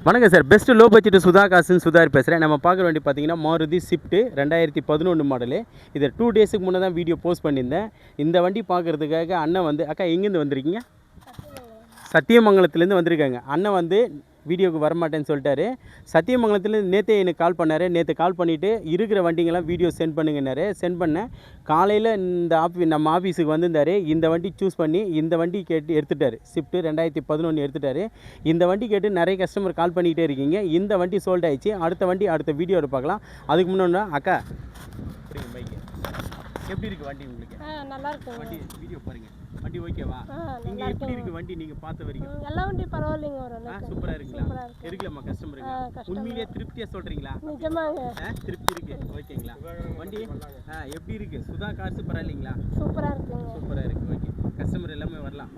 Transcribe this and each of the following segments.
வணக்கம் sir. Best low budget Sudha காசுன்னு சுதார் பேசுகிறேன். நம்ம பார்க்குற வண்டி பார்த்தீங்கன்னா மாருதி ஸ்விஃப்ட் 2011 மாடலு. இதை 2 டேஸுக்கு முன்னே தான் வீடியோ போஸ்ட் பண்ணியிருந்தேன். இந்த வண்டி பார்க்குறதுக்காக அண்ணன் வந்து அக்கா எங்கேருந்து வந்திருக்கீங்க? சத்தியமங்கலத்துலேருந்து வந்திருக்காங்க. அண்ணன் வந்து வீடியோக்கு வரமாட்டேன்னு சொல்லிட்டாரு. சத்தியமங்கலத்துலேருந்து நேற்றே எனக்கு கால் பண்ணார். நேற்று கால் பண்ணிவிட்டு இருக்கிற வண்டிங்கெல்லாம் வீடியோ சென்ட் பண்ணுங்கன்னாரு. சென்ட் பண்ணேன். காலையில் இந்த நம்ம ஆஃபீஸுக்கு வந்திருந்தார். இந்த வண்டி சூஸ் பண்ணி இந்த வண்டி கேட்டு எடுத்துட்டார். ஸ்விஃப்ட் 2011 எடுத்துட்டார். இந்த வண்டி கேட்டு நிறைய கஸ்டமர் கால் பண்ணிக்கிட்டே இருக்கீங்க. இந்த வண்டி சோல்ட் ஆயிடுச்சு. அடுத்த வண்டி அடுத்த வீடியோவில் பார்க்கலாம். அதுக்கு முன்னாடி அக்கா பைக்கு எப்படி இருக்குது வண்டி உங்களுக்கு? நல்லா இருக்கு. வண்டி வீடியோ பாருங்கள். வண்டி ஓகேவா? இங்கே எப்படி இருக்குது வண்டி நீங்கள் பார்த்த வரைக்கும்? எல்லா வண்டியும் பரவாயில்லைங்க. சூப்பராக இருக்குங்களா? இருக்குல்லம்மா கஸ்டமருக்கு உண்மையிலேயே திருப்தியாக சொல்கிறீங்களா? நிஜமாங்க திருப்தி இருக்குது. ஓகேங்களா? வண்டி எப்படி இருக்குது? சுதா காசு பரவாயில்லைங்களா? சூப்பராக இருக்குங்க. சூப்பராக இருக்குது. ஓகே, கஸ்டமர் எல்லாமே வரலாம்.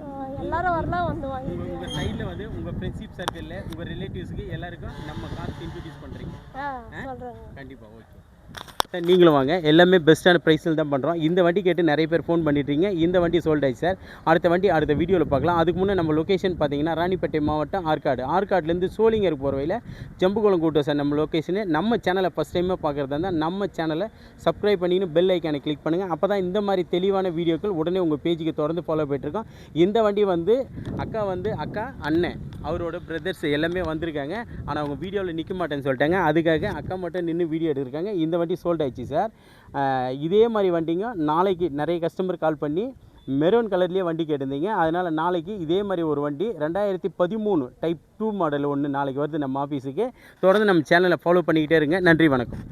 எல்லாரும் வரலாம். வந்து வாங்கி உங்கள் சைடில் வந்து உங்கள் ஃப்ரெண்ட்ஷிப் சர்க்கிளில் உங்கள் ரிலேட்டிவ்ஸுக்கு எல்லாருக்கும் நம்ம காசு இன்ட்ரடியூஸ் பண்ணுறீங்க. சொல்கிறேங்க. கண்டிப்பாக. ஓகே, நீங்களும் வாங்க. எல்லாமே பெஸ்ட்டான ப்ரைஸில் தான் பண்ணுறோம். இந்த வண்டி கேட்டு நிறைய பேர் ஃபோன் பண்ணிட்டுருங்க. இந்த வண்டி சோல்ட் ஆயிடுச்சு சார். அடுத்த வண்டி அடுத்த வீடியோவில் பார்க்கலாம். அதுக்கு முன்னே நம்ம லொக்கேஷன் பார்த்தீங்கன்னா ராணிப்பேட்டை மாவட்டம் ஆற்காடுலேருந்து சோளிங்கர் போகிற வழியில் ஜம்புகுளம் கூட்டம் சார் நம்ம லொக்கேஷனு. நம்ம சேனலை ஃபஸ்ட் டைமாக பார்க்குறதா இருந்தால் நம்ம சேனலை சப்ஸ்கிரைப் பண்ணின்னு பெல் ஐக்கானை கிளிக் பண்ணுங்கள். அப்போ தான் இந்த மாதிரி தெளிவான வீடியோக்கள் உடனே உங்கள் பேஜுக்கு தொடர்ந்து ஃபாலோ போயிட்டுருக்கோம். இந்த வண்டி வந்து அக்கா அண்ணன் அவரோட பிரதர்ஸ் எல்லாமே வந்திருக்காங்க. ஆனால் அவங்க வீடியோவில் நிற்க மாட்டேன்னு சொல்லிட்டாங்க. அதுக்காக அக்கா மட்டும் நின்று வீடியோ எடுத்திருக்காங்க. இந்த வண்டி சோல்ட் ஆயிடுச்சு சார். இதே மாதிரி வண்டிங்க நாளைக்கு நிறைய கஸ்டமர் கால் பண்ணி மெரூன் கலர்லேயே வண்டி கேட்டிருந்தீங்க. அதனால் நாளைக்கு இதே மாதிரி ஒரு வண்டி 2013 டைப் 2 மாடல் ஒன்று நாளைக்கு வருது நம்ம ஆஃபீஸுக்கு. தொடர்ந்து நம்ம சேனலை ஃபாலோ பண்ணிக்கிட்டே இருங்க. நன்றி, வணக்கம்.